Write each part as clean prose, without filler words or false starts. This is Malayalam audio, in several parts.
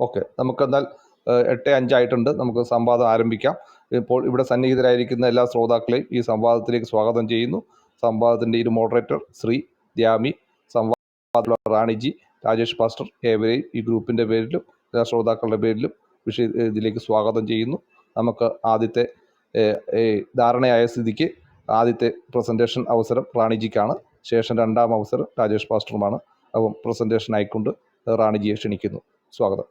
ഓക്കെ, നമുക്കെന്നാൽ 8:05 ആയിട്ടുണ്ട്. നമുക്ക് സംവാദം ആരംഭിക്കാം. ഇപ്പോൾ ഇവിടെ സന്നിഹിതരായിരിക്കുന്ന എല്ലാ ശ്രോതാക്കളെയും ഈ സംവാദത്തിലേക്ക് സ്വാഗതം ചെയ്യുന്നു. സംവാദത്തിൻ്റെ ഇരു മോഡറേറ്റർ ശ്രീ ദ്യാമി, സംവാദ റാണിജി, രാജേഷ് പാസ്റ്റർ, ഏവരെയും ഈ ഗ്രൂപ്പിൻ്റെ പേരിലും എല്ലാ ശ്രോതാക്കളുടെ പേരിലും ഇതിലേക്ക് സ്വാഗതം ചെയ്യുന്നു. നമുക്ക് ആദ്യത്തെ ധാരണയായ സ്ഥിതിക്ക് ആദ്യത്തെ പ്രസൻറ്റേഷൻ അവസരം റാണിജിക്കാണ്. ശേഷം രണ്ടാം അവസരം രാജേഷ് പാസ്റ്ററുമാണ്. അപ്പം പ്രസൻറ്റേഷൻ ആയിക്കൊണ്ട് റാണിജിയെ ക്ഷണിക്കുന്നു. സ്വാഗതം.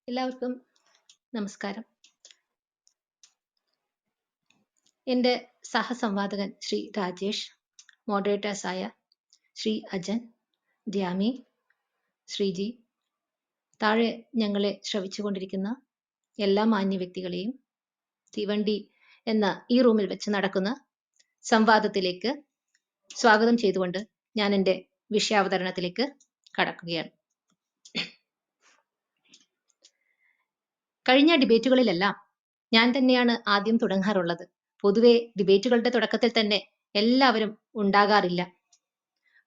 എല്ലാവർക്കും നമസ്കാരം. എൻ്റെ സഹസംവാദകൻ ശ്രീ രാജേഷ്, മോഡറേറ്റേഴ്സായ ശ്രീ അജൻ, ദ്യാമി, ശ്രീജി, താഴെ ഞങ്ങളെ ശ്രവിച്ചുകൊണ്ടിരിക്കുന്ന എല്ലാ മാന്യ വ്യക്തികളെയും തീവണ്ടി എന്ന ഈ റൂമിൽ വെച്ച് നടക്കുന്ന സംവാദത്തിലേക്ക് സ്വാഗതം ചെയ്തുകൊണ്ട് ഞാൻ എൻ്റെ വിഷയാവതരണത്തിലേക്ക് കടക്കുകയാണ്. കഴിഞ്ഞ ഡിബേറ്റുകളിലെല്ലാം ഞാൻ തന്നെയാണ് ആദ്യം തുടങ്ങാറുള്ളത്. പൊതുവെ ഡിബേറ്റുകളുടെ തുടക്കത്തിൽ തന്നെ എല്ലാവരും ഉണ്ടാകാറില്ല.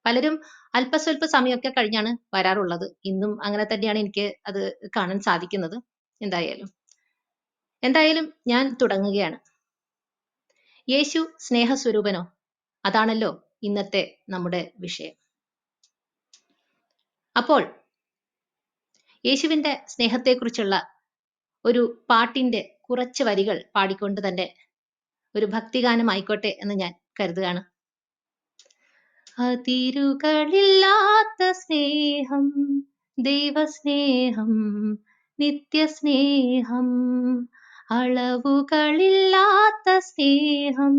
പലരും അല്പസ്വല്പ സമയമൊക്കെ കഴിഞ്ഞാണ് വരാറുള്ളത്. ഇന്നും അങ്ങനെ തന്നെയാണ് എനിക്ക് അത് കാണാൻ സാധിക്കുന്നത്. എന്തായാലും ഞാൻ തുടങ്ങുകയാണ്. യേശു സ്നേഹസ്വരൂപനോ? അതാണല്ലോ ഇന്നത്തെ നമ്മുടെ വിഷയം. അപ്പോൾ യേശുവിൻ്റെ സ്നേഹത്തെക്കുറിച്ചുള്ള ഒരു പാട്ടിന്റെ കുറച്ച് വരികൾ പാടിക്കൊണ്ട് തന്നെ ഒരു ഭക്തിഗാനം ആയിക്കോട്ടെ എന്ന് ഞാൻ കരുതുകയാണ്. അതിരുകളില്ലാത്ത സ്നേഹം, ദൈവസ്നേഹം, നിത്യസ്നേഹം, അളവുകളില്ലാത്ത സ്നേഹം,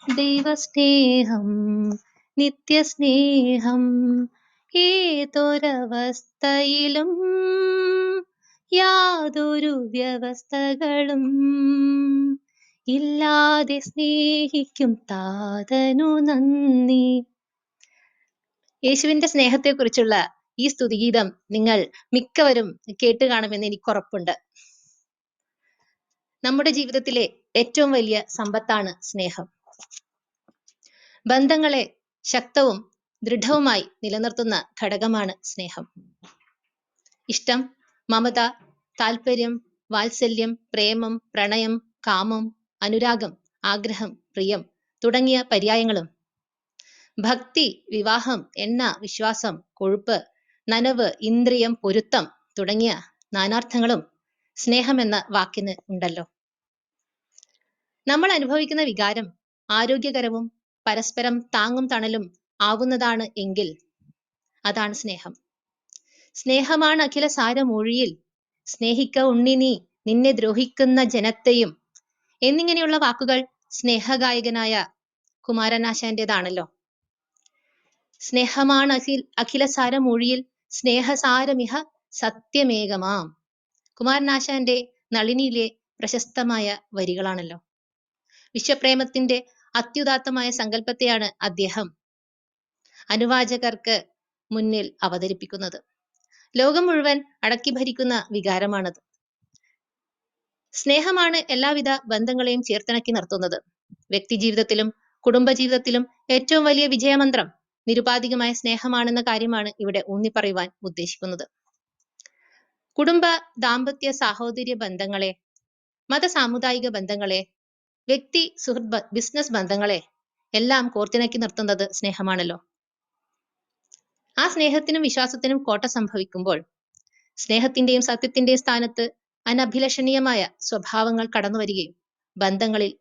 ദൈവസ്നേഹം, നിത്യസ്നേഹം, ഏതൊരവസ്ഥയിലും യാതൊരു വ്യവസ്ഥകളും ഇല്ലാതെ സ്നേഹിക്കും താതനു നന്ദി. യേശുവിന്റെ സ്നേഹത്തെക്കുറിച്ചുള്ള ഈ സ്തുതിഗീതം നിങ്ങൾ മിക്കവരും കേട്ട് കാണുമെന്ന് എനിക്ക് ഉറപ്പുണ്ട്. നമ്മുടെ ജീവിതത്തിലെ ഏറ്റവും വലിയ സമ്പത്താണ് സ്നേഹം. ബന്ധങ്ങളെ ശക്തവും ദൃഢവുമായി നിലനിർത്തുന്ന ഘടകമാണ് സ്നേഹം. ഇഷ്ടം, മമത, താല്പര്യം, വാത്സല്യം, പ്രേമം, പ്രണയം, കാമം, അനുരാഗം, ആഗ്രഹം, പ്രിയം തുടങ്ങിയ പര്യായങ്ങളും, ഭക്തി, വിവാഹം, എണ്ണ, വിശ്വാസം, കൊഴുപ്പ്, നനവ്, ഇന്ദ്രിയം, പൊരുത്തം തുടങ്ങിയ നാനാർത്ഥങ്ങളും സ്നേഹമെന്ന വാക്കിന് ഉണ്ടല്ലോ. നമ്മൾ അനുഭവിക്കുന്ന വികാരം ആരോഗ്യകരവും പരസ്പരം താങ്ങും തണലും ആവുന്നതാണ് എങ്കിൽ അതാണ് സ്നേഹം. സ്നേഹമാണ് അഖില സാരമൊഴിയിൽ, സ്നേഹിക്ക ഉണ്ണി നീ നിന്നെ ദ്രോഹിക്കുന്ന ജനത്തെയും എന്നിങ്ങനെയുള്ള വാക്കുകൾ സ്നേഹഗായകനായ കുമാരനാശാന്റേതാണല്ലോ. സ്നേഹമാണ് അഖില സാരമൊഴിയിൽ, സ്നേഹസാരമിഹ സത്യമേകമാം. കുമാരനാശാന്റെ നളിനിയിലെ പ്രശസ്തമായ വരികളാണല്ലോ. വിശ്വപ്രേമത്തിന്റെ അത്യുദാത്തമായ സങ്കല്പത്തെയാണ് അദ്ദേഹം അനുവാചകർക്ക് മുന്നിൽ അവതരിപ്പിക്കുന്നത്. ലോകം മുഴുവൻ അടക്കി ഭരിക്കുന്ന വികാരമാണത്. സ്നേഹമാണ് എല്ലാവിധ ബന്ധങ്ങളെയും ചേർത്തിണക്കി നിർത്തുന്നത്. വ്യക്തി ജീവിതത്തിലും കുടുംബജീവിതത്തിലും ഏറ്റവും വലിയ വിജയമന്ത്രം നിരുപാധികമായ സ്നേഹമാണെന്ന കാര്യമാണ് ഇവിടെ ഊന്നിപ്പറയുവാൻ ഉദ്ദേശിക്കുന്നത്. കുടുംബ, ദാമ്പത്യ, സാഹോദര്യ ബന്ധങ്ങളെ, മത സാമുദായിക ബന്ധങ്ങളെ, വ്യക്തി സുഹൃത്ത് ബിസിനസ് ബന്ധങ്ങളെ എല്ലാം കോർത്തിണക്കി നിർത്തുന്നത് സ്നേഹമാണല്ലോ. ആ സ്നേഹത്തിനും വിശ്വാസത്തിനും കോട്ട സംഭവിക്കുമ്പോൾ സ്നേഹത്തിന്റെയും സത്യത്തിന്റെയും സ്ഥാനത്ത് അനഭിലഷണീയമായ സ്വഭാവങ്ങൾ കടന്നു വരികയും ബന്ധങ്ങളിൽ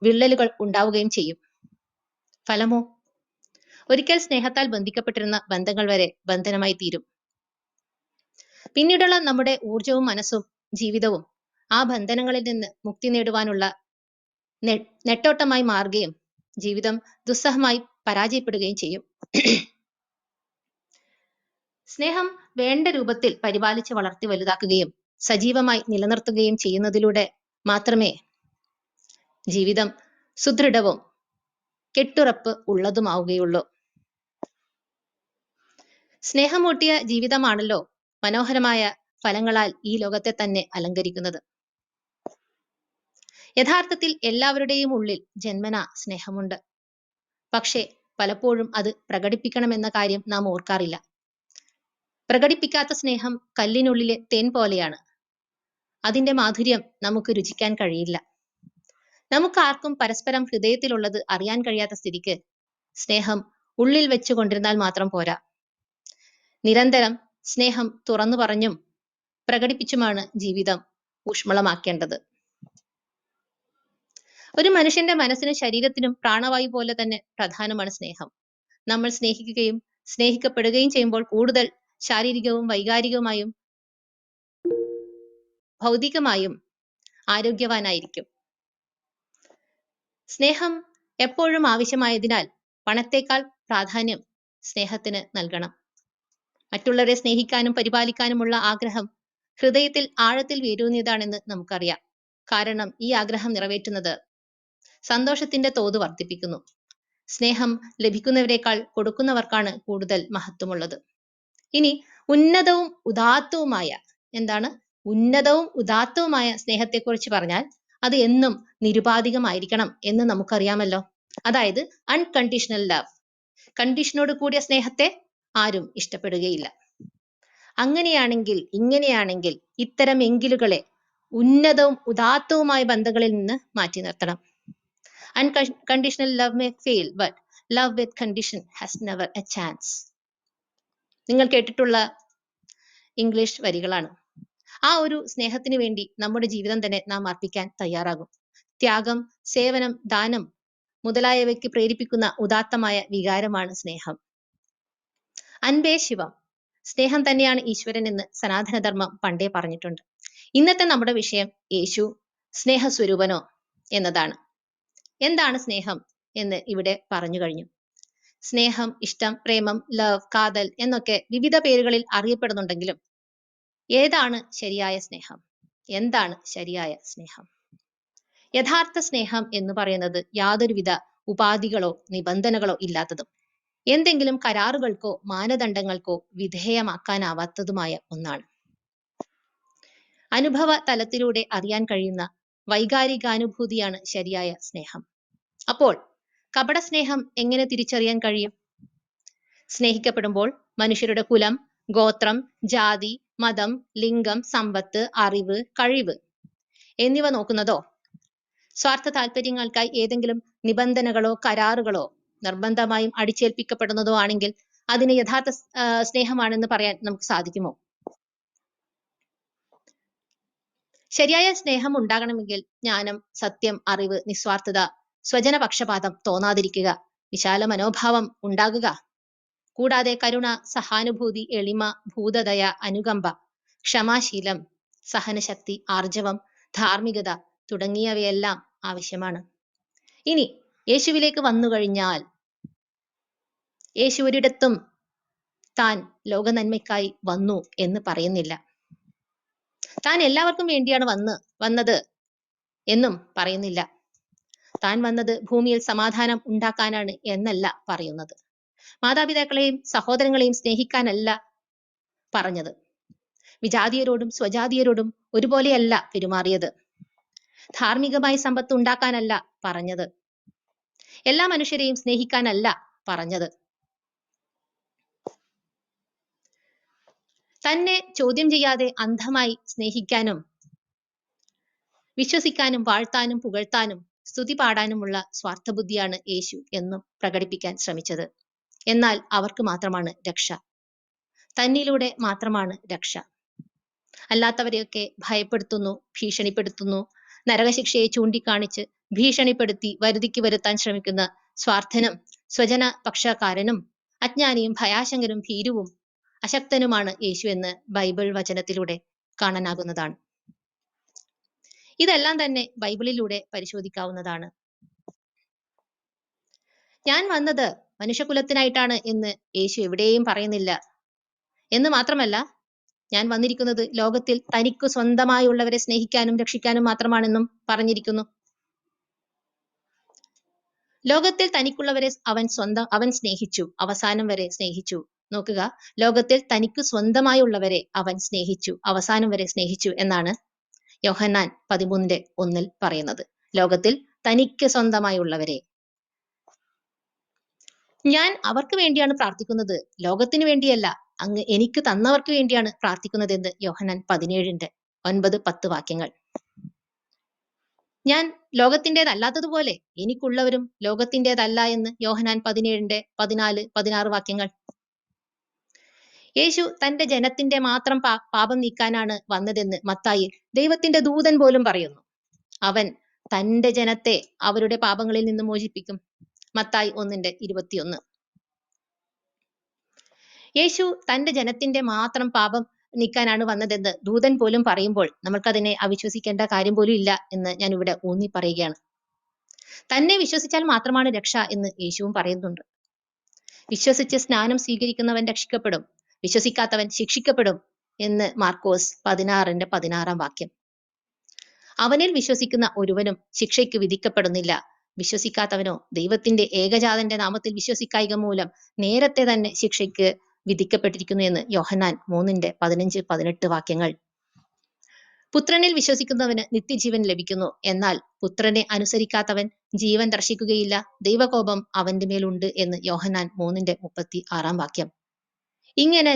വിള്ളലുകൾ ഉണ്ടാവുകയും ചെയ്യും. ഫലമോ ഒരിക്കൽ സ്നേഹത്താൽ ബന്ധിക്കപ്പെട്ടിരുന്ന ബന്ധങ്ങൾ വരെ ബന്ധനമായി തീരും. പിന്നീടുള്ള നമ്മുടെ ഊർജവും മനസ്സും ജീവിതവും ആ ബന്ധനങ്ങളിൽ നിന്ന് മുക്തി നേടുവാനുള്ള നെട്ടോട്ടമായി മാറുകയും ജീവിതം ദുസ്സഹമായി പരാജയപ്പെടുകയും ചെയ്യും. സ്നേഹം വേണ്ട രൂപത്തിൽ പരിപാലിച്ച് വളർത്തി വലുതാക്കുകയും സജീവമായി നിലനിർത്തുകയും ചെയ്യുന്നതിലൂടെ മാത്രമേ ജീവിതം സുദൃഢവും കെട്ടുറപ്പ് ഉള്ളതുമാവുകയുള്ളൂ. സ്നേഹമൂട്ടിയ ജീവിതമാണല്ലോ മനോഹരമായ ഫലങ്ങളാൽ ഈ ലോകത്തെ തന്നെ അലങ്കരിക്കുന്നത്. യഥാർത്ഥത്തിൽ എല്ലാവരുടെയും ഉള്ളിൽ ജന്മനാ സ്നേഹമുണ്ട്. പക്ഷേ പലപ്പോഴും അത് പ്രകടിപ്പിക്കണമെന്ന കാര്യം നാം ഓർക്കാറില്ല. പ്രകടിപ്പിക്കാത്ത സ്നേഹം കല്ലിനുള്ളിലെ തേൻ പോലെയാണ്. അതിന്റെ മാധുര്യം നമുക്ക് രുചിക്കാൻ കഴിയില്ല. നമുക്കാർക്കും പരസ്പരം ഹൃദയത്തിലുള്ളത് അറിയാൻ കഴിയാത്ത സ്ഥിതിക്ക് സ്നേഹം ഉള്ളിൽ വെച്ചു കൊണ്ടിരുന്നാൽ മാത്രം പോരാ. നിരന്തരം സ്നേഹം തുറന്നു പറഞ്ഞും പ്രകടിപ്പിച്ചുമാണ് ജീവിതം ഊഷ്മളമാക്കേണ്ടത്. ഒരു മനുഷ്യന്റെ മനസ്സിനും ശരീരത്തിനും പ്രാണവായു പോലെ തന്നെ പ്രധാനമാണ് സ്നേഹം. നമ്മൾ സ്നേഹിക്കുകയും സ്നേഹിക്കപ്പെടുകയും ചെയ്യുമ്പോൾ കൂടുതൽ ശാരീരികവും വൈകാരികവുമായും ഭൗതികമായും ആരോഗ്യവാനായിരിക്കും. സ്നേഹം എപ്പോഴും ആവശ്യമായതിനാൽ പണത്തേക്കാൾ പ്രാധാന്യം സ്നേഹത്തിന് നൽകണം. മറ്റുള്ളവരെ സ്നേഹിക്കാനും പരിപാലിക്കാനുമുള്ള ആഗ്രഹം ഹൃദയത്തിൽ ആഴത്തിൽ വേരൂന്നിയതാണെന്ന് നമുക്കറിയാം. കാരണം ഈ ആഗ്രഹം നിറവേറ്റുന്നത് സന്തോഷത്തിന്റെ തോത് വർദ്ധിപ്പിക്കുന്നു. സ്നേഹം ലഭിക്കുന്നവരെക്കാൾ കൊടുക്കുന്നവർക്കാണ് കൂടുതൽ മഹത്വമുള്ളത്. ഇനി ഉന്നതവും ഉദാത്തവുമായ ഉന്നതവും ഉദാത്തവുമായ സ്നേഹത്തെക്കുറിച്ച് പറഞ്ഞാൽ അത് എന്നും നിരുപാധികമായിരിക്കണം എന്ന് നമുക്കറിയാമല്ലോ. അതായത് അൺകണ്ടീഷണൽ ലവ്. കണ്ടീഷനോട് കൂടിയ സ്നേഹത്തെ ആരും ഇഷ്ടപ്പെടുകയില്ല. അങ്ങനെയാണെങ്കിൽ ഇങ്ങനെയാണെങ്കിൽ ഇത്തരം എങ്കിലുകളെ ഉന്നതവും ഉദാത്തവുമായ ബന്ധങ്ങളിൽ നിന്ന് മാറ്റി നിർത്തണം. Unconditional love may fail, but love with condition has never a chance. നിങ്ങൾ കേട്ടിട്ടുള്ള ഇംഗ്ലീഷ് വരികളാണ്. ആ ഒരു സ്നേഹത്തിന് വേണ്ടി നമ്മുടെ ജീവിതം തന്നെ നാം അർപ്പിക്കാൻ തയ്യാറാകും. ത്യാഗം, സേവനം, ദാനം മുതലായവയ്ക്ക് പ്രേരിപ്പിക്കുന്ന ഉദാത്തമായ വികാരമാണ് സ്നേഹം. അൻപേ ശിവം. സ്നേഹം തന്നെയാണ് ഈശ്വരൻ എന്ന് സനാതനധർമ്മം പണ്ടേ പറഞ്ഞിട്ടുണ്ട്. ഇന്നത്തെ നമ്മുടെ വിഷയം യേശു സ്നേഹസ്വരൂപനോ എന്നതാണ്. എന്താണ് സ്നേഹം എന്ന് ഇവിടെ പറഞ്ഞു കഴിഞ്ഞു. സ്നേഹം, ഇഷ്ടം, പ്രേമം, ലവ്, കാതൽ എന്നൊക്കെ വിവിധ പേരുകളിൽ അറിയപ്പെടുന്നുണ്ടെങ്കിലും ഏതാണ് ശരിയായ സ്നേഹം? എന്താണ് ശരിയായ സ്നേഹം? യഥാർത്ഥ സ്നേഹം എന്ന് പറയുന്നത് യാതൊരുവിധ ഉപാധികളോ നിബന്ധനകളോ ഇല്ലാത്തതും എന്തെങ്കിലും കരാറുകൾക്കോ മാനദണ്ഡങ്ങൾക്കോ വിധേയമാക്കാനാവാത്തതുമായ ഒന്നാണ്. അനുഭവ തലത്തിലൂടെ അറിയാൻ കഴിയുന്ന വൈകാരികാനുഭൂതിയാണ് ശരിയായ സ്നേഹം. അപ്പോൾ കപട സ്നേഹം എങ്ങനെ തിരിച്ചറിയാൻ കഴിയും? സ്നേഹിക്കപ്പെടുമ്പോൾ മനുഷ്യരുടെ കുലം, ഗോത്രം, ജാതി, മതം, ലിംഗം, സമ്പത്ത്, അറിവ്, കഴിവ് എന്നിവ നോക്കുന്നതോ സ്വാർത്ഥ താല്പര്യങ്ങൾക്കായി ഏതെങ്കിലും നിബന്ധനകളോ കരാറുകളോ നിർബന്ധമായും അടിച്ചേൽപ്പിക്കപ്പെടുന്നതോ ആണെങ്കിൽ അതിന് യഥാർത്ഥ സ്നേഹമാണെന്ന് പറയാൻ നമുക്ക് സാധിക്കുമോ? ശരിയായ സ്നേഹം ഉണ്ടാകണമെങ്കിൽ ജ്ഞാനം, സത്യം, അറിവ്, നിസ്വാർത്ഥത, സ്വജനപക്ഷപാതം തോന്നാതിരിക്കുക, വിശാല മനോഭാവം ഉണ്ടാകുക, കൂടാതെ കരുണ, സഹാനുഭൂതി, എളിമ, ഭൂതദയ, അനുകമ്പ, ക്ഷമാശീലം, സഹനശക്തി, ആർജവം, ധാർമ്മികത തുടങ്ങിയവയെല്ലാം ആവശ്യമാണ്. ഇനി യേശുവിലേക്ക് വന്നു കഴിഞ്ഞാൽ യേശു ഒരിടത്തും താൻ ലോകനന്മയ്ക്കായി വന്നു എന്ന് പറയുന്നില്ല. താൻ എല്ലാവർക്കും വേണ്ടിയാണ് വന്നത് എന്നും പറയുന്നില്ല. താൻ വന്നത് ഭൂമിയിൽ സമാധാനം ഉണ്ടാക്കാനാണ് എന്നല്ല പറയുന്നത്. മാതാപിതാക്കളെയും സഹോദരങ്ങളെയും സ്നേഹിക്കാനല്ല പറഞ്ഞത്. വിജാതീയരോടും സ്വജാതീയരോടും ഒരുപോലെയല്ല പെരുമാറിയത്. ധാർമ്മികമായി സമ്പത്ത് ഉണ്ടാക്കാനല്ല പറഞ്ഞത്. എല്ലാ മനുഷ്യരെയും സ്നേഹിക്കാനല്ല പറഞ്ഞത്. തന്നെ ചോദ്യം ചെയ്യാതെ അന്ധമായി സ്നേഹിക്കാനും വിശ്വസിക്കാനും വാഴ്ത്താനും പുകഴ്ത്താനും സ്തുതി പാടാനുമുള്ള സ്വാർത്ഥബുദ്ധിയാണ് യേശു എന്നും പ്രകടിപ്പിക്കാൻ ശ്രമിച്ചത്. എന്നാൽ അവർക്ക് മാത്രമാണ് രക്ഷ. തന്നിലൂടെ മാത്രമാണ് രക്ഷ. അല്ലാത്തവരെയൊക്കെ ഭയപ്പെടുത്തുന്നു, ഭീഷണിപ്പെടുത്തുന്നു, നരകശിക്ഷയെ ചൂണ്ടിക്കാണിച്ച് ഭീഷണിപ്പെടുത്തി വരുതിക്ക് വരുത്താൻ ശ്രമിക്കുന്ന സ്വാർത്ഥനും സ്വജന പക്ഷക്കാരനും അജ്ഞാനിയും ഭയാശങ്കരും ഭീരുവും അശക്തനുമാണ് യേശു എന്ന് ബൈബിൾ വചനത്തിലൂടെ കാണാനാകുന്നതാണ്. ഇതെല്ലാം തന്നെ ബൈബിളിലൂടെ പരിശോധിക്കാവുന്നതാണ്. ഞാൻ വന്നത് മനുഷ്യകുലത്തിനായിട്ടാണ് എന്ന് യേശു എവിടെയും പറയുന്നില്ല. എന്ന് മാത്രമല്ല, ഞാൻ വന്നിരിക്കുന്നത് ലോകത്തിൽ തനിക്ക് സ്വന്തമായുള്ളവരെ സ്നേഹിക്കാനും രക്ഷിക്കാനും മാത്രമാണെന്നും പറഞ്ഞിരിക്കുന്നു. ലോകത്തിൽ തനിക്കുള്ളവരെ അവൻ സ്നേഹിച്ചു, അവസാനം വരെ സ്നേഹിച്ചു. നോക്കുക, ലോകത്തിൽ തനിക്ക് സ്വന്തമായുള്ളവരെ അവൻ സ്നേഹിച്ചു, അവസാനം വരെ സ്നേഹിച്ചു എന്നാണ് യോഹന്നാൻ 13:1 പറയുന്നത്. ലോകത്തിൽ തനിക്ക് സ്വന്തമായുള്ളവരെ. ഞാൻ അവർക്ക് വേണ്ടിയാണ് പ്രാർത്ഥിക്കുന്നത്, ലോകത്തിന് വേണ്ടിയല്ല, അങ്ങ് എനിക്ക് തന്നവർക്ക് വേണ്ടിയാണ് പ്രാർത്ഥിക്കുന്നത് എന്ന് യോഹന്നാൻ 17:9-10 വാക്യങ്ങൾ. ഞാൻ ലോകത്തിൻ്റെതല്ലാത്തതുപോലെ എനിക്കുള്ളവരും ലോകത്തിൻ്റെതല്ല എന്ന് യോഹന്നാൻ 17:14-16 വാക്യങ്ങൾ. യേശു തന്റെ ജനത്തിന്റെ മാത്രം പാപം നീക്കാനാണ് വന്നതെന്ന് മത്തായി ദൈവത്തിന്റെ ദൂതൻ പോലും പറയുന്നു. അവൻ തന്റെ ജനത്തെ അവരുടെ പാപങ്ങളിൽ നിന്ന് മോചിപ്പിക്കും. മത്തായി 1:21. യേശു തന്റെ ജനത്തിന്റെ മാത്രം പാപം നീക്കാനാണ് വന്നതെന്ന് ദൂതൻ പോലും പറയുമ്പോൾ നമ്മൾക്കതിനെ അവിശ്വസിക്കേണ്ട കാര്യം പോലും ഇല്ല എന്ന് ഞാൻ ഇവിടെ ഊന്നി പറയുകയാണ്. തന്നെ വിശ്വസിച്ചാൽ മാത്രമാണ് രക്ഷ എന്ന് യേശുവും പറയുന്നുണ്ട്. വിശ്വസിച്ച് സ്നാനം സ്വീകരിക്കുന്നവൻ രക്ഷിക്കപ്പെടും, വിശ്വസിക്കാത്തവൻ ശിക്ഷിക്കപ്പെടും എന്ന് മാർക്കോസ് 16:16 വാക്യം. അവനിൽ വിശ്വസിക്കുന്ന ഒരുവനും ശിക്ഷയ്ക്ക് വിധിക്കപ്പെടുന്നില്ല. വിശ്വസിക്കാത്തവനോ ദൈവത്തിന്റെ ഏകജാതന്റെ നാമത്തിൽ വിശ്വസിക്കായിക മൂലം നേരത്തെ തന്നെ ശിക്ഷയ്ക്ക് വിധിക്കപ്പെട്ടിരിക്കുന്നു എന്ന് യോഹന്നാൻ 3:15-18 വാക്യങ്ങൾ. പുത്രനിൽ വിശ്വസിക്കുന്നവന് നിത്യജീവൻ ലഭിക്കുന്നു. എന്നാൽ പുത്രനെ അനുസരിക്കാത്തവൻ ജീവൻ ദർശിക്കുകയില്ല, ദൈവകോപം അവന്റെ മേലുണ്ട് എന്ന് യോഹന്നാൻ 3:36 വാക്യം. ഇങ്ങനെ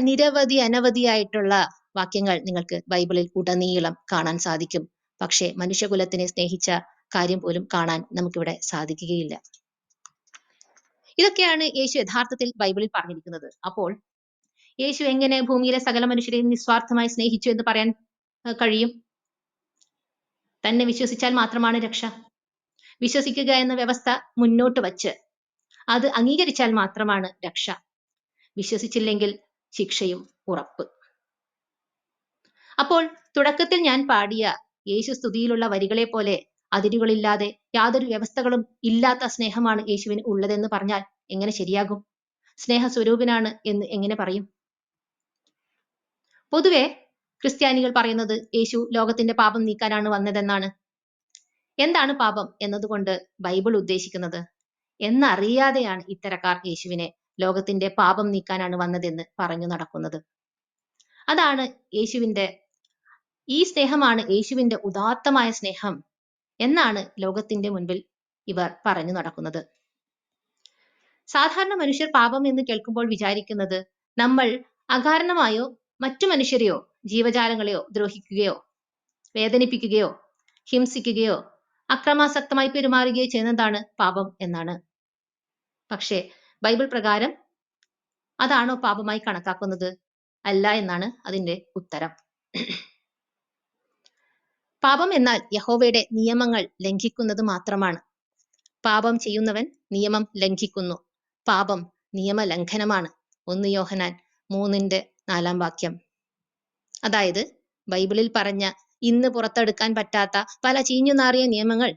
അനവധിയായിട്ടുള്ള വാക്യങ്ങൾ നിങ്ങൾക്ക് ബൈബിളിൽ ഉടനീളം കാണാൻ സാധിക്കും. പക്ഷേ മനുഷ്യകുലത്തിനെ സ്നേഹിച്ച കാര്യം പോലും കാണാൻ നമുക്കിവിടെ സാധിക്കുകയില്ല. ഇതൊക്കെയാണ് യേശു യഥാർത്ഥത്തിൽ ബൈബിളിൽ പറഞ്ഞിരിക്കുന്നത്. അപ്പോൾ യേശു എങ്ങനെ ഭൂമിയിലെ സകല മനുഷ്യരെയും നിസ്വാർത്ഥമായി സ്നേഹിച്ചു എന്ന് പറയാൻ കഴിയും? തന്നെ വിശ്വസിച്ചാൽ മാത്രമാണ് രക്ഷ. വിശ്വസിക്കുക എന്ന വ്യവസ്ഥ മുന്നോട്ട് വച്ച് അത് അംഗീകരിച്ചാൽ മാത്രമാണ് രക്ഷ. വിശ്വസിച്ചില്ലെങ്കിൽ ശിക്ഷയും ഉറപ്പ്. അപ്പോൾ തുടക്കത്തിൽ ഞാൻ പാടിയ യേശു സ്തുതിയിലുള്ള വരികളെ പോലെ അതിരുകളില്ലാതെ യാതൊരു വ്യവസ്ഥകളും ഇല്ലാത്ത സ്നേഹമാണ് യേശുവിന് ഉള്ളതെന്ന് പറഞ്ഞാൽ എങ്ങനെ ശരിയാകും? സ്നേഹസ്വരൂപനാണ് എന്ന് എങ്ങനെ പറയും? പൊതുവെ ക്രിസ്ത്യാനികൾ പറയുന്നത് യേശു ലോകത്തിന്റെ പാപം നീക്കാനാണ് വന്നതെന്നാണ്. എന്താണ് പാപം എന്നതുകൊണ്ട് ബൈബിൾ ഉദ്ദേശിക്കുന്നത് എന്നറിയാതെയാണ് ഇത്തരക്കാർ യേശുവിനെ ലോകത്തിന്റെ പാപം നീക്കാനാണ് വന്നതെന്ന് പറഞ്ഞു നടക്കുന്നത്. അതാണ് ഈ സ്നേഹമാണ് യേശുവിന്റെ ഉദാത്തമായ സ്നേഹം എന്നാണ് ലോകത്തിന്റെ മുൻപിൽ ഇവർ പറഞ്ഞു നടക്കുന്നത്. സാധാരണ മനുഷ്യർ പാപം എന്ന് കേൾക്കുമ്പോൾ വിചാരിക്കുന്നത് നമ്മൾ അകാരണമായോ മറ്റു മനുഷ്യരെയോ ജീവജാലങ്ങളെയോ ദ്രോഹിക്കുകയോ വേദനിപ്പിക്കുകയോ ഹിംസിക്കുകയോ അക്രമാസക്തമായി പെരുമാറുകയോ ചെയ്യുന്നതാണ് പാപം എന്നാണ്. പക്ഷേ ബൈബിൾ പ്രകാരം അതാണോ പാപമായി കണക്കാക്കുന്നത്? അല്ല എന്നാണ് അതിന്റെ ഉത്തരം. പാപം എന്നാൽ യഹോവയുടെ നിയമങ്ങൾ ലംഘിക്കുന്നത് മാത്രമാണ്. പാപം ചെയ്യുന്നവൻ നിയമം ലംഘിക്കുന്നു. പാപം നിയമലംഘനമാണ്. 1 യോഹന്നാൻ 3:4 വാക്യം. അതായത് ബൈബിളിൽ പറഞ്ഞ ഇന്ന് പുറത്തെടുക്കാൻ പറ്റാത്ത പല ചീഞ്ഞുനാറിയ നിയമങ്ങൾ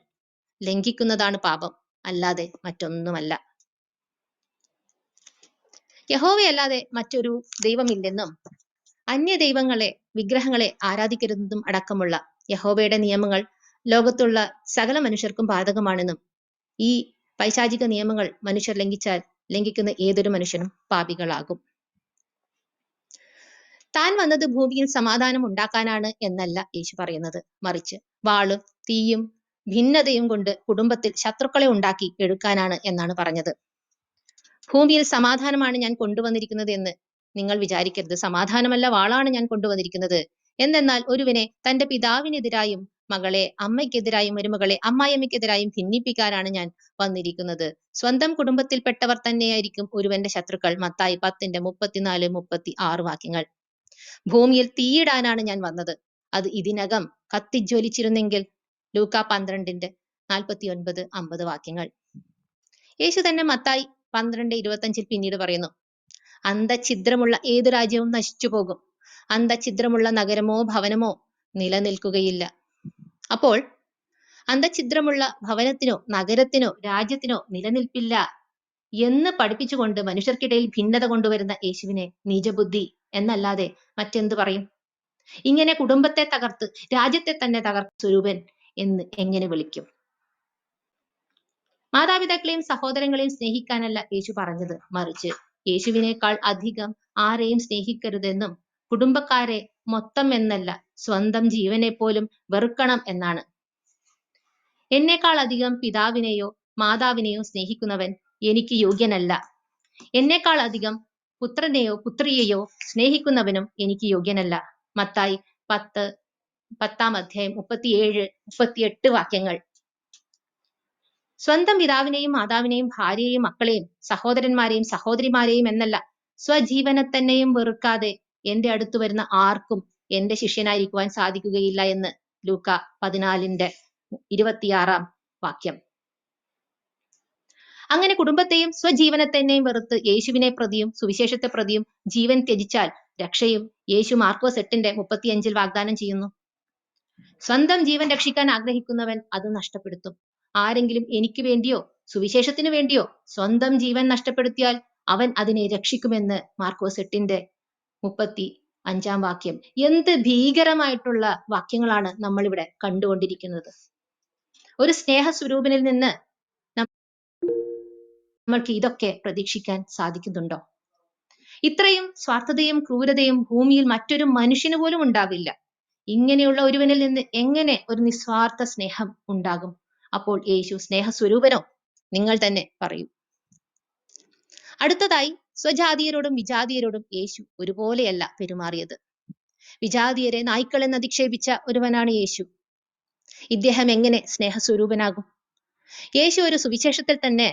ലംഘിക്കുന്നതാണ് പാപം, അല്ലാതെ മറ്റൊന്നുമല്ല. യഹോവയല്ലാതെ മറ്റൊരു ദൈവമില്ലെന്നും അന്യ ദൈവങ്ങളെ വിഗ്രഹങ്ങളെ ആരാധിക്കരുതെന്നും അടക്കമുള്ള യഹോവയുടെ നിയമങ്ങൾ ലോകത്തുള്ള സകല മനുഷ്യർക്കും ബാധകമാണെന്നും ഈ പൈശാചിക നിയമങ്ങൾ മനുഷ്യർ ലംഘിക്കുന്ന ഏതൊരു മനുഷ്യനും പാപികളാകും. താൻ വന്നത് ഭൂമിയിൽ സമാധാനം ഉണ്ടാക്കാനാണ് എന്നല്ല യേശു പറയുന്നത്. മറിച്ച് വാളും തീയും ഭിന്നതയും കൊണ്ട് കുടുംബത്തിൽ ശത്രുക്കളെ ഉണ്ടാക്കി എടുക്കാനാണ് എന്നാണ് പറഞ്ഞത്. ഭൂമിയിൽ സമാധാനമാണ് ഞാൻ കൊണ്ടുവന്നിരിക്കുന്നത് എന്ന് നിങ്ങൾ വിചാരിക്കരുത്. സമാധാനമല്ല, വാളാണ് ഞാൻ കൊണ്ടുവന്നിരിക്കുന്നത്. എന്നാൽ ഒരുവനെ തന്റെ പിതാവിനെതിരായും മകളെ അമ്മയ്ക്കെതിരായും മരുമകളെ അമ്മായിയമ്മയ്ക്കെതിരായും ഭിന്നിപ്പിക്കാനാണ് ഞാൻ വന്നിരിക്കുന്നത്. സ്വന്തം കുടുംബത്തിൽപ്പെട്ടവർ തന്നെയായിരിക്കും ഒരുവന്റെ ശത്രുക്കൾ. മത്തായി 10:34-36 വാക്യങ്ങൾ. ഭൂമിയിൽ തീയിടാനാണ് ഞാൻ വന്നത്. അത് ഇതിനകം കത്തിജ്വലിച്ചിരുന്നെങ്കിൽ. ലൂക്കാ 12:49-50 വാക്യങ്ങൾ. യേശു തന്നെ മത്തായി 12:25 പിന്നീട് പറയുന്നു, അന്തഛിദ്രമുള്ള ഏതു രാജ്യവും നശിച്ചു പോകും, അന്തഛിദ്രമുള്ള നഗരമോ ഭവനമോ നിലനിൽക്കുകയില്ല. അപ്പോൾ അന്തഛിദ്രമുള്ള ഭവനത്തിനോ നഗരത്തിനോ രാജ്യത്തിനോ നിലനിൽപ്പില്ല എന്ന് പഠിപ്പിച്ചുകൊണ്ട് മനുഷ്യർക്കിടയിൽ ഭിന്നത കൊണ്ടുവരുന്ന യേശുവിനെ നീചബുദ്ധി എന്നല്ലാതെ മറ്റെന്ത് പറയും? ഇങ്ങനെ കുടുംബത്തെ തകർത്ത് രാജ്യത്തെ തന്നെ തകർത്ത സ്വരൂപൻ എന്ന് എങ്ങനെ വിളിക്കും? മാതാപിതാക്കളെയും സഹോദരങ്ങളെയും സ്നേഹിക്കാനല്ല യേശു പറഞ്ഞത്. മറിച്ച് യേശുവിനേക്കാൾ അധികം ആരെയും സ്നേഹിക്കരുതെന്നും കുടുംബക്കാരെ മൊത്തം എന്നല്ല സ്വന്തം ജീവനെ പോലും വെറുക്കണം എന്നാണ്. എന്നേക്കാൾ അധികം പിതാവിനെയോ മാതാവിനെയോ സ്നേഹിക്കുന്നവൻ എനിക്ക് യോഗ്യനല്ല. എന്നേക്കാൾ അധികം പുത്രനെയോ പുത്രിയെയോ സ്നേഹിക്കുന്നവനും എനിക്ക് യോഗ്യനല്ല. മത്തായി 10 37 38 വാക്യങ്ങൾ. സ്വന്തം പിതാവിനെയും മാതാവിനെയും ഭാര്യയെയും മക്കളെയും സഹോദരന്മാരെയും സഹോദരിമാരെയും എന്നല്ല, സ്വജീവനെ തന്നെയും വെറുക്കാതെ എന്റെ അടുത്ത് വരുന്ന ആർക്കും എന്റെ ശിഷ്യനായിരിക്കുവാൻ സാധിക്കുകയില്ല എന്ന് ലൂക്ക 14:26 വാക്യം. അങ്ങനെ കുടുംബത്തെയും സ്വജീവനെ തന്നെയും വെറുത്ത് യേശുവിനെ പ്രതിയും സുവിശേഷത്തെ പ്രതിയും ജീവൻ ത്യജിച്ചാൽ രക്ഷയും യേശു മാർക്കോസ് 8:35 വാഗ്ദാനം ചെയ്യുന്നു. സ്വന്തം ജീവൻ രക്ഷിക്കാൻ ആഗ്രഹിക്കുന്നവൻ അത് നഷ്ടപ്പെടുത്തും. ആരെങ്കിലും എനിക്ക് വേണ്ടിയോ സുവിശേഷത്തിന് വേണ്ടിയോ സ്വന്തം ജീവൻ നഷ്ടപ്പെടുത്തിയാൽ അവൻ അതിനെ രക്ഷിക്കുമെന്ന് മാർക്കോസ് 8:35 വാക്യം. എന്ത് ഭീകരമായിട്ടുള്ള വാക്യങ്ങളാണ് നമ്മൾ ഇവിടെ കണ്ടുകൊണ്ടിരിക്കുന്നത്. ഒരു സ്നേഹസ്വരൂപനിൽ നിന്ന് നമ്മൾക്ക് ഇതൊക്കെ പ്രതീക്ഷിക്കാൻ സാധിക്കുന്നുണ്ടോ? ഇത്രയും സ്വാർത്ഥതയും ക്രൂരതയും ഭൂമിയിൽ മറ്റൊരു മനുഷ്യന് പോലും ഉണ്ടാവില്ല. ഇങ്ങനെയുള്ള ഒരുവനിൽ നിന്ന് എങ്ങനെ ഒരു നിസ്വാർത്ഥ സ്നേഹം ഉണ്ടാകും? അപ്പോൾ യേശു സ്നേഹസ്വരൂപനോ? നിങ്ങൾ തന്നെ പറയൂ. അടുത്തതായി, സ്വജാതീയരോടും വിജാതീയരോടും യേശു ഒരുപോലെയല്ല പെരുമാറിയത്. വിജാതീയരെ നായ്ക്കളെന്ന് അധിക്ഷേപിച്ച ഒരുവനാണ് യേശു. ഇദ്ദേഹം എങ്ങനെ സ്നേഹസ്വരൂപനാകും? യേശു ഒരു സുവിശേഷത്തിൽ തന്നെ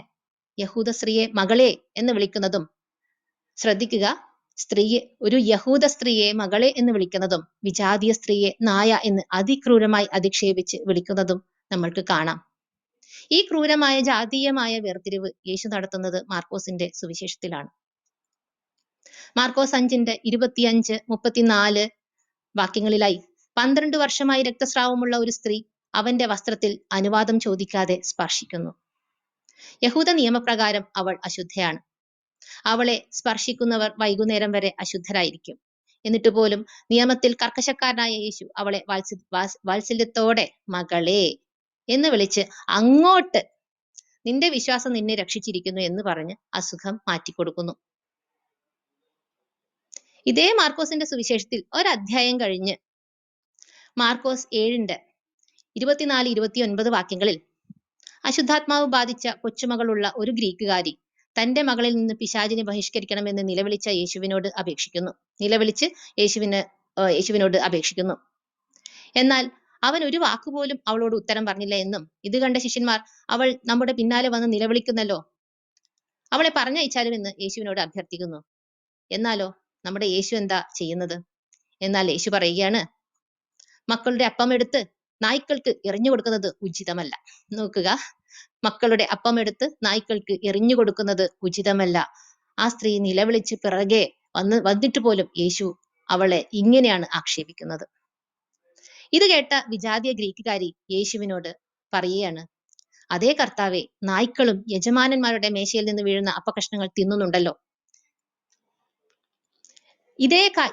യഹൂദ സ്ത്രീയെ മകളെ എന്ന് വിളിക്കുന്നതും, ശ്രദ്ധിക്കുക, ഒരു യഹൂദ സ്ത്രീയെ മകളെ എന്ന് വിളിക്കുന്നതും വിജാതീയ സ്ത്രീയെ നായ എന്ന് അതിക്രൂരമായി അധിക്ഷേപിച്ച് വിളിക്കുന്നതും നമ്മൾക്ക് കാണാം. ഈ ക്രൂരമായ ജാതീയമായ വേർതിരിവ് യേശു നടത്തുന്നത് മാർക്കോസിന്റെ സുവിശേഷത്തിലാണ്. മാർക്കോസ് 5:25-34 വാക്യങ്ങളിലായി 12 വർഷമായി രക്തസ്രാവമുള്ള ഒരു സ്ത്രീ അവന്റെ വസ്ത്രത്തിൽ അനുവാദം ചോദിക്കാതെ സ്പർശിക്കുന്നു. യഹൂദ നിയമപ്രകാരം അവൾ അശുദ്ധയാണ്. അവളെ സ്പർശിക്കുന്നവർ വൈകുന്നേരം വരെ അശുദ്ധരായിരിക്കും. എന്നിട്ട് പോലും നിയമത്തിൽ കർക്കശക്കാരനായ യേശു അവളെ വാത്സല്യത്തോടെ മകളെ എന്ന് വിളിച്ച് അങ്ങോട്ട് നിന്റെ വിശ്വാസം നിന്നെ രക്ഷിച്ചിരിക്കുന്നു എന്ന് പറഞ്ഞ് അസുഖം മാറ്റിക്കൊടുക്കുന്നു. ഇതേ മാർക്കോസിന്റെ സുവിശേഷത്തിൽ ഒരധ്യായം കഴിഞ്ഞ് മാർക്കോസ് 7:24-29 വാക്യങ്ങളിൽ അശുദ്ധാത്മാവ് ബാധിച്ച കൊച്ചുമകളുള്ള ഒരു ഗ്രീക്കുകാരി തന്റെ മകളിൽ നിന്ന് പിശാചിനെ ബഹിഷ്കരിക്കണമെന്ന് യേശുവിനോട് അപേക്ഷിക്കുന്നു. എന്നാൽ അവൻ ഒരു വാക്കുപോലും അവളോട് ഉത്തരം പറഞ്ഞില്ല എന്നും ഇത് കണ്ട ശിഷ്യന്മാർ അവൾ നമ്മുടെ പിന്നാലെ വന്ന് നിലവിളിക്കുന്നല്ലോ, അവളെ പറഞ്ഞയച്ചാലും എന്ന് യേശുവിനോട് അഭ്യർത്ഥിക്കുന്നു. എന്നാലോ നമ്മുടെ യേശു എന്താ ചെയ്യുന്നത്? എന്നാൽ യേശു പറയുകയാണ്, മക്കളുടെ അപ്പം എടുത്ത് നായ്ക്കൾക്ക് എറിഞ്ഞു കൊടുക്കുന്നത് ഉചിതമല്ല. നോക്കുക, മക്കളുടെ അപ്പം എടുത്ത് നായ്ക്കൾക്ക് എറിഞ്ഞു കൊടുക്കുന്നത് ഉചിതമല്ല. ആ സ്ത്രീ നിലവിളിച്ച് പിറകെ വന്നിട്ട് പോലും യേശു അവളെ ഇങ്ങനെയാണ് ആക്ഷേപിക്കുന്നത്. ഇത് കേട്ട വിജാതീയ ഗ്രീക്കുകാരി യേശുവിനോട് പറയുകയാണ്, അതേ കർത്താവേ, നായ്ക്കളും യജമാനന്മാരുടെ മേശയിൽ നിന്ന് വീഴുന്ന അപ്പകഷ്ണങ്ങൾ തിന്നുന്നുണ്ടല്ലോ.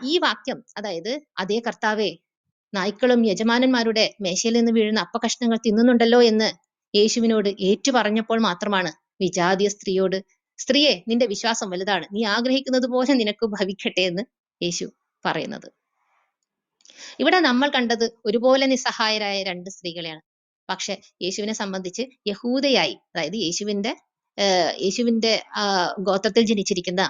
ഈ വാക്യം, അതായത് അതേ കർത്താവേ, നായ്ക്കളും യജമാനന്മാരുടെ മേശയിൽ നിന്ന് വീഴുന്ന അപ്പകഷ്ണങ്ങൾ തിന്നുന്നുണ്ടല്ലോ എന്ന് യേശുവിനോട് ഏറ്റു പറഞ്ഞപ്പോൾ മാത്രമാണ് വിജാതീയ സ്ത്രീയോട്, സ്ത്രീയെ, നിന്റെ വിശ്വാസം വലുതാണ്, നീ ആഗ്രഹിക്കുന്നത് പോലെ നിനക്ക് ഭവിക്കട്ടെ എന്ന് യേശു പറയുന്നത്. ഇവിടെ നമ്മൾ കണ്ടത് ഒരുപോലെ നിസ്സഹായരായ രണ്ട് സ്ത്രീകളെയാണ്. പക്ഷെ യേശുവിനെ സംബന്ധിച്ച് യഹൂദയായി, അതായത് യേശുവിന്റെ ഗോത്രത്തിൽ ജനിച്ചിരിക്കുന്ന,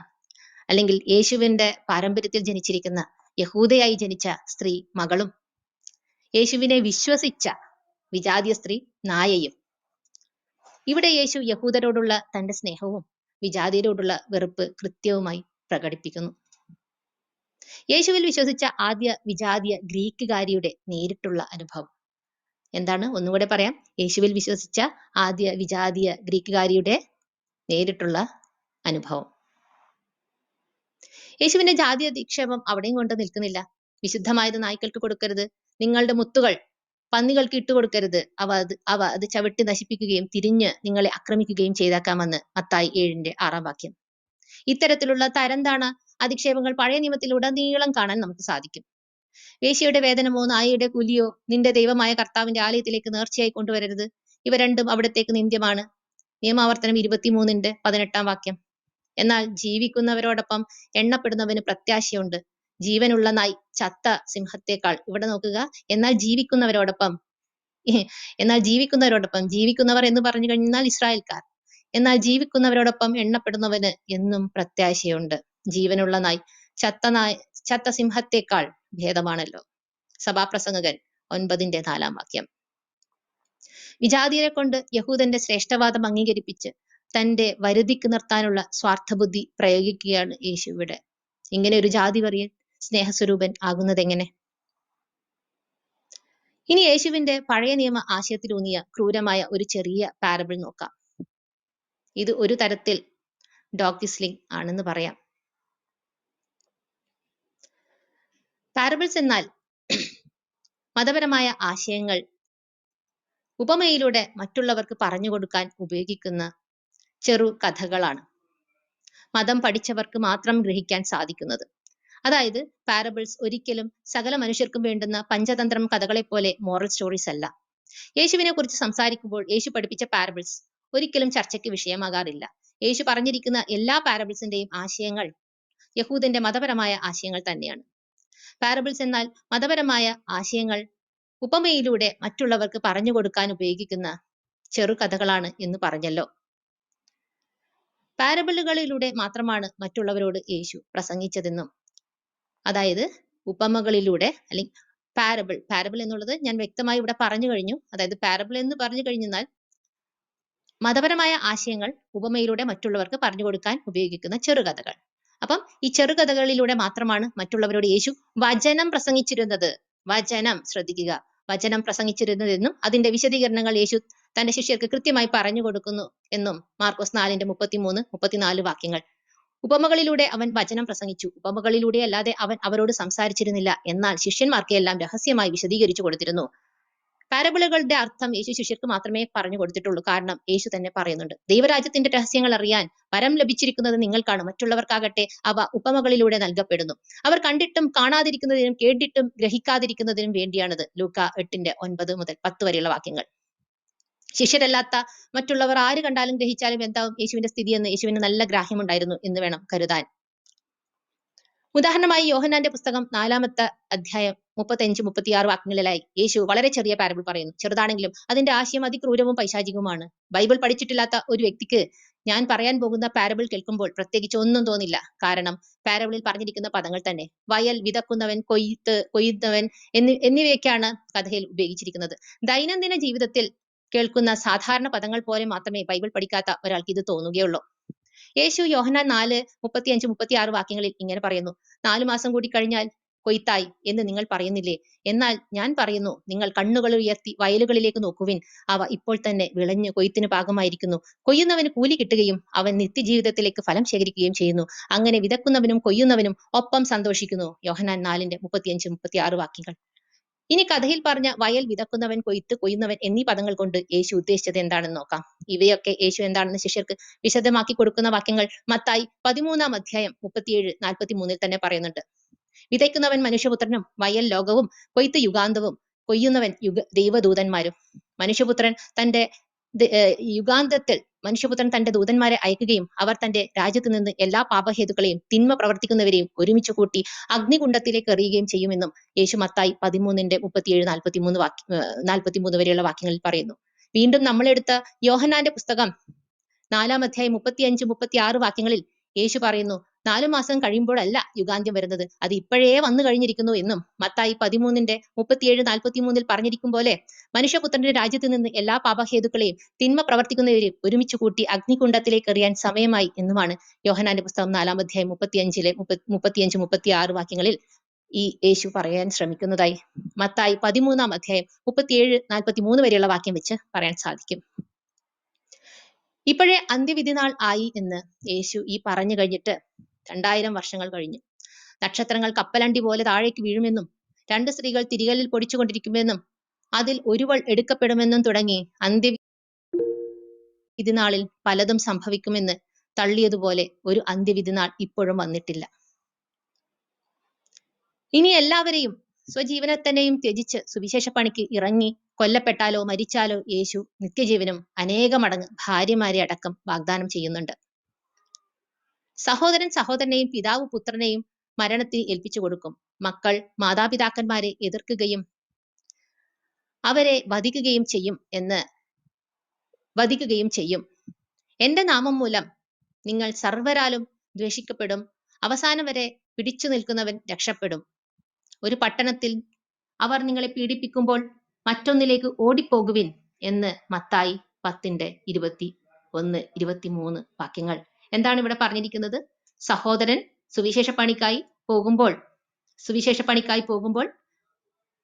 അല്ലെങ്കിൽ യേശുവിന്റെ പാരമ്പര്യത്തിൽ ജനിച്ചിരിക്കുന്ന യഹൂദയായി ജനിച്ച സ്ത്രീ മകളും, യേശുവിനെ വിശ്വസിച്ച വിജാതീയ സ്ത്രീ നായയും. ഇവിടെ യേശു യഹൂദരോടുള്ള തന്റെ സ്നേഹവും വിജാതീയരോടുള്ള വെറുപ്പ് കൃത്യവുമായി പ്രകടിപ്പിക്കുന്നു. യേശുവിൽ വിശ്വസിച്ച ആദ്യ വിജാതീയ ഗ്രീക്കുകാരിയുടെ നേരിട്ടുള്ള അനുഭവം എന്താണ്? ഒന്നുകൂടെ പറയാം. യേശുവിൽ വിശ്വസിച്ച ആദ്യ വിജാതീയ ഗ്രീക്കുകാരിയുടെ നേരിട്ടുള്ള അനുഭവം. യേശുവിന്റെ ജാതി അധിക്ഷേപം അവിടെയും കൊണ്ട് നിൽക്കുന്നില്ല. വിശുദ്ധമായത് നായ്ക്കൾക്ക് കൊടുക്കരുത്, നിങ്ങളുടെ മുത്തുകൾ പന്നികൾക്ക് ഇട്ടുകൊടുക്കരുത്, അവ അത് ചവിട്ടി നശിപ്പിക്കുകയും തിരിഞ്ഞ് നിങ്ങളെ ആക്രമിക്കുകയും ചെയ്തേക്കാമെന്ന് മത്തായി 7:6 വാക്യം. ഇത്തരത്തിലുള്ള തരംതാണ അധിക്ഷേപങ്ങൾ പഴയ നിയമത്തിൽ ഉടനീളം കാണാൻ നമുക്ക് സാധിക്കും. വേശ്യയുടെ വേതനമോ നായയുടെ കൂലിയോ നിന്റെ ദൈവമായ കർത്താവിന്റെ ആലയത്തിലേക്ക് നേർച്ചയായി കൊണ്ടുവരരുത്, ഇവ രണ്ടും അവിടത്തേക്ക് നിന്ദ്യമാണ്. നിയമാവർത്തനം 23:18 വാക്യം. എന്നാൽ ജീവിക്കുന്നവരോടൊപ്പം എണ്ണപ്പെടുന്നവന് പ്രത്യാശയുണ്ട്. ജീവനുള്ള നായ് ചത്ത സിംഹത്തെക്കാൾ, ഇവിടെ നോക്കുക, എന്നാൽ ജീവിക്കുന്നവരോടൊപ്പം ജീവിക്കുന്നവർ എന്ന് പറഞ്ഞു കഴിഞ്ഞാൽ ഇസ്രായേൽക്കാർ, എന്നാൽ ജീവിക്കുന്നവരോടൊപ്പം എണ്ണപ്പെടുന്നവന് എന്നും പ്രത്യാശയുണ്ട്. ജീവനുള്ള നായ് ചത്ത സിംഹത്തെക്കാൾ ഭേദമാണല്ലോ. സഭാപ്രസംഗകൻ 9:4 വാക്യം. വിജാതീയരെ കൊണ്ട് യഹൂദന്റെ ശ്രേഷ്ഠവാദം അംഗീകരിപ്പിച്ച് തന്റെ വരുതിക്ക് നിർത്താനുള്ള സ്വാർത്ഥബുദ്ധി പ്രയോഗിക്കുകയാണ് യേശു ഇവിടെ. ഇങ്ങനെ ഒരു ജാതി വെറിയൻ സ്നേഹസ്വരൂപൻ ആകുന്നത് എങ്ങനെ? ഇനി യേശുവിന്റെ പഴയ നിയമ ആശയത്തിലൂന്നിയ ക്രൂരമായ ഒരു ചെറിയ പാരബിൾ നോക്കാം. ഇത് ഒരു തരത്തിൽ ഡോഗ് വിസ്ലിംഗ് ആണെന്ന് പറയാം. പാരബിൾസ് എന്നാൽ മതപരമായ ആശയങ്ങൾ ഉപമയിലൂടെ മറ്റുള്ളവർക്ക് പറഞ്ഞു കൊടുക്കാൻ ഉപയോഗിക്കുന്ന ചെറു കഥകളാണ്. മതം പഠിച്ചവർക്ക് മാത്രം ഗ്രഹിക്കാൻ സാധിക്കുന്നത്. അതായത് പാരബിൾസ് ഒരിക്കലും സകല മനുഷ്യർക്കും വേണ്ടുന്ന പഞ്ചതന്ത്രം കഥകളെപ്പോലെ മോറൽ സ്റ്റോറീസ് അല്ല. യേശുവിനെ കുറിച്ച് സംസാരിക്കുമ്പോൾ യേശു പഠിപ്പിച്ച പാരബിൾസ് ഒരിക്കലും ചർച്ചയ്ക്ക് വിഷയമാകാറില്ല. യേശു പറഞ്ഞിരിക്കുന്ന എല്ലാ പാരബിൾസിന്റെയും ആശയങ്ങൾ യഹൂദന്റെ മതപരമായ ആശയങ്ങൾ തന്നെയാണ്. പാരബിൾസ് എന്നാൽ മതപരമായ ആശയങ്ങൾ ഉപമയിലൂടെ മറ്റുള്ളവർക്ക് പറഞ്ഞു കൊടുക്കാൻ ഉപയോഗിക്കുന്ന ചെറുകഥകളാണ് എന്ന് പറഞ്ഞല്ലോ. പാരബിളുകളിലൂടെ മാത്രമാണ് മറ്റുള്ളവരോട് യേശു പ്രസംഗിച്ചതെന്നും, അതായത് ഉപമകളിലൂടെ, അല്ലെങ്കിൽ പാരബിൾ എന്നുള്ളത് ഞാൻ വ്യക്തമായി ഇവിടെ പറഞ്ഞു കഴിഞ്ഞു. അതായത് പാരബിൾ എന്ന് പറഞ്ഞു കഴിഞ്ഞാൽ മതപരമായ ആശയങ്ങൾ ഉപമയിലൂടെ മറ്റുള്ളവർക്ക് പറഞ്ഞു കൊടുക്കാൻ ഉപയോഗിക്കുന്ന ചെറുകഥകൾ. അപ്പം ഈ ചെറുകഥകളിലൂടെ മാത്രമാണ് മറ്റുള്ളവരോട് യേശു വചനം പ്രസംഗിച്ചിരുന്നത്. വചനം ശ്രദ്ധിക്കുക, വചനം പ്രസംഗിച്ചിരുന്നതെന്നും അതിന്റെ വിശദീകരണങ്ങൾ യേശു തന്റെ ശിഷ്യർക്ക് കൃത്യമായി പറഞ്ഞു കൊടുക്കുന്നു എന്നും മാർക്കോസ് 4:33-34 വാക്യങ്ങൾ. ഉപമകളിലൂടെ അവൻ വചനം പ്രസംഗിച്ചു. ഉപമകളിലൂടെ അല്ലാതെ അവൻ അവരോട് സംസാരിച്ചിരുന്നില്ല. എന്നാൽ ശിഷ്യന്മാർക്ക് എല്ലാം രഹസ്യമായി വിശദീകരിച്ചു കൊടുത്തിരുന്നു. പാരബിളുകളുടെ അർത്ഥം യേശു ശിഷ്യർക്ക് മാത്രമേ പറഞ്ഞു കൊടുത്തിട്ടുള്ളൂ. കാരണം യേശു തന്നെ പറയുന്നുണ്ട്, ദൈവരാജ്യത്തിന്റെ രഹസ്യങ്ങൾ അറിയാൻ വരം ലഭിച്ചിരിക്കുന്നത് നിങ്ങൾക്കാണ്, മറ്റുള്ളവർക്കാകട്ടെ അവ ഉപമകളിലൂടെ നൽകപ്പെടുന്നു. അവർ കണ്ടിട്ടും കാണാതിരിക്കുന്നതിനും കേട്ടിട്ടും ഗ്രഹിക്കാതിരിക്കുന്നതിനും വേണ്ടിയാണത്. ലൂക്കാ 8:9-10 വരെയുള്ള വാക്യങ്ങൾ. ശിഷ്യരല്ലാത്ത മറ്റുള്ളവർ ആര് കണ്ടാലും ഗ്രഹിച്ചാലും എന്താവും യേശുവിന്റെ സ്ഥിതിയെന്ന് യേശുവിന് നല്ല ഗ്രാഹ്യമുണ്ടായിരുന്നു എന്ന് വേണം കരുതാൻ. ഉദാഹരണമായി യോഹന്നാന്റെ പുസ്തകം 4-ാം അധ്യായം 35-36 വാക്യങ്ങളിലായി യേശു വളരെ ചെറിയ പാരബിൾ പറയുന്നു. ചെറുതാണെങ്കിലും അതിന്റെ ആശയം അതിക്രൂരവും പൈശാചികവുമാണ്. ബൈബിൾ പഠിച്ചിട്ടില്ലാത്ത ഒരു വ്യക്തിക്ക് ഞാൻ പറയാൻ പോകുന്ന പാരബിൾ കേൾക്കുമ്പോൾ പ്രത്യേകിച്ച് ഒന്നും തോന്നില്ല. കാരണം പാരബിളിൽ പറഞ്ഞിരിക്കുന്ന പദങ്ങൾ തന്നെ വയൽ, വിതക്കുന്നവൻ, കൊയ്യുന്നവൻ എന്നിവയൊക്കെയാണ് കഥയിൽ ഉപയോഗിച്ചിരിക്കുന്നത്. ദൈനംദിന ജീവിതത്തിൽ കേൾക്കുന്ന സാധാരണ പദങ്ങൾ പോലെ മാത്രമേ ബൈബിൾ പഠിക്കാത്ത ഒരാൾക്ക് ഇത് തോന്നുകയുള്ളൂ. യേശു യോഹന്നാൻ 4:35-36 വാക്യങ്ങളിൽ ഇങ്ങനെ പറയുന്നു, 4 മാസം കൂടി കഴിഞ്ഞാൽ കൊയ്ത്തായി എന്ന് നിങ്ങൾ പറയുന്നില്ലേ? എന്നാൽ ഞാൻ പറയുന്നു, നിങ്ങൾ കണ്ണുകൾ ഉയർത്തി വയലുകളിലേക്ക് നോക്കുവിൻ, അവ ഇപ്പോൾ തന്നെ വിളഞ്ഞ് കൊയ്ത്തിന് പാകമായിരിക്കുന്നു. കൊയ്യുന്നവന് കൂലി കിട്ടുകയും അവൻ നിത്യജീവിതത്തിലേക്ക് ഫലം ശേഖരിക്കുകയും ചെയ്യുന്നു. അങ്ങനെ വിതക്കുന്നവനും കൊയ്യുന്നവനും ഒപ്പം സന്തോഷിക്കുന്നു. യോഹന്നാൻ 4:35-36 വാക്യങ്ങൾ. ഇനി കഥയിൽ പറഞ്ഞ വയൽ, വിതക്കുന്നവൻ, കൊയ്യുന്നവൻ എന്നീ പദങ്ങൾ കൊണ്ട് യേശു ഉദ്ദേശിച്ചത് എന്താണെന്ന് നോക്കാം. ഇവയൊക്കെ യേശു എന്താണെന്ന് ശിഷ്യർക്ക് വിശദമാക്കി കൊടുക്കുന്ന വാക്യങ്ങൾ മത്തായി 13-ാം അധ്യായം 37-43 തന്നെ പറയുന്നുണ്ട്. വിതയ്ക്കുന്നവൻ മനുഷ്യപുത്രനും വയൽ ലോകവും കൊയ്ത്ത് യുഗാന്തവും കൊയ്യുന്നവൻ ദൈവദൂതന്മാരും. മനുഷ്യപുത്രൻ തന്റെ ദൂതന്മാരെ അയക്കുകയും അവർ തന്റെ രാജ്യത്ത് നിന്ന് എല്ലാ പാപഹേതുക്കളെയും തിന്മ പ്രവർത്തിക്കുന്നവരെയും ഒരുമിച്ച് കൂട്ടി അഗ്നികുണ്ഡത്തിലേക്ക് എറിയുകയും ചെയ്യുമെന്നും യേശു മത്തായി 13:37-43 വരെയുള്ള വാക്യങ്ങളിൽ പറയുന്നു. വീണ്ടും നമ്മളെടുത്ത യോഹന്നാന്റെ പുസ്തകം 4-ാം അധ്യായം 35-36 വാക്യങ്ങളിൽ യേശു പറയുന്നു, 4 മാസം കഴിയുമ്പോഴല്ല യുഗാന്ത്യം വരുന്നത്, അത് ഇപ്പോഴേ വന്നു കഴിഞ്ഞിരിക്കുന്നു എന്നും മത്തായി 13:37-43 പറഞ്ഞിരിക്കും പോലെ മനുഷ്യപുത്രന്റെ രാജ്യത്ത് നിന്ന് എല്ലാ പാപഹേതുക്കളെയും തിന്മ പ്രവർത്തിക്കുന്നവരെയും ഒരുമിച്ച് കൂട്ടി അഗ്നികുണ്ഡത്തിലേക്ക് എറിയാൻ സമയമായി എന്നുമാണ് യോഹന്നാന്റെ പുസ്തകം 4-ാം അധ്യായം 35-36 വാക്യങ്ങളിൽ ഈ യേശു പറയാൻ ശ്രമിക്കുന്നതായി മത്തായി 13-ാം അധ്യായം 37-43 വരെയുള്ള വാക്യം വെച്ച് പറയാൻ സാധിക്കും. ഇപ്പോഴേ അന്ത്യവിധി നാൾ ആയി എന്ന് യേശു ഈ പറഞ്ഞു കഴിഞ്ഞിട്ട് 2000 വർഷങ്ങൾ കഴിഞ്ഞു. നക്ഷത്രങ്ങൾ കപ്പലണ്ടി പോലെ താഴേക്ക് വീഴുമെന്നും 2 സ്ത്രീകൾ തിരികല്ലിൽ പൊടിച്ചുകൊണ്ടിരിക്കുമെന്നും അതിൽ ഒരുവൾ എടുക്കപ്പെടുമെന്നും തുടങ്ങി അന്ത്യവിധി നാളിൽ പലതും സംഭവിക്കുമെന്ന് തള്ളിയതുപോലെ ഒരു അന്ത്യവിധി നാൾ ഇപ്പോഴും വന്നിട്ടില്ല. ഇനി എല്ലാവരെയും സ്വജീവനെ തന്നെയും ത്യജിച്ച് സുവിശേഷ പണിക്ക് ഇറങ്ങി കൊല്ലപ്പെട്ടാലോ മരിച്ചാലോ യേശു നിത്യജീവനും അനേക മടങ്ങ് ഭാര്യമാരെ അടക്കം വാഗ്ദാനം ചെയ്യുന്നുണ്ട്. സഹോദരൻ സഹോദരനെയും പിതാവ് പുത്രനെയും മരണത്തിന് ഏൽപ്പിച്ചു കൊടുക്കും. മക്കൾ മാതാപിതാക്കന്മാരെ എതിർക്കുകയും അവരെ വധിക്കുകയും ചെയ്യും. എന്റെ നാമം മൂലം നിങ്ങൾ സർവ്വരാലും ദ്വേഷിക്കപ്പെടും. അവസാനം വരെ പിടിച്ചു നിൽക്കുന്നവൻ രക്ഷപ്പെടും. ഒരു പട്ടണത്തിൽ അവർ നിങ്ങളെ പീഡിപ്പിക്കുമ്പോൾ മറ്റൊന്നിലേക്ക് ഓടിപ്പോകുവിൻ എന്ന് മത്തായി 10:21-23 വാക്യങ്ങൾ. എന്താണ് ഇവിടെ പറഞ്ഞിരിക്കുന്നത്? സഹോദരൻ സുവിശേഷ പണിക്കായി പോകുമ്പോൾ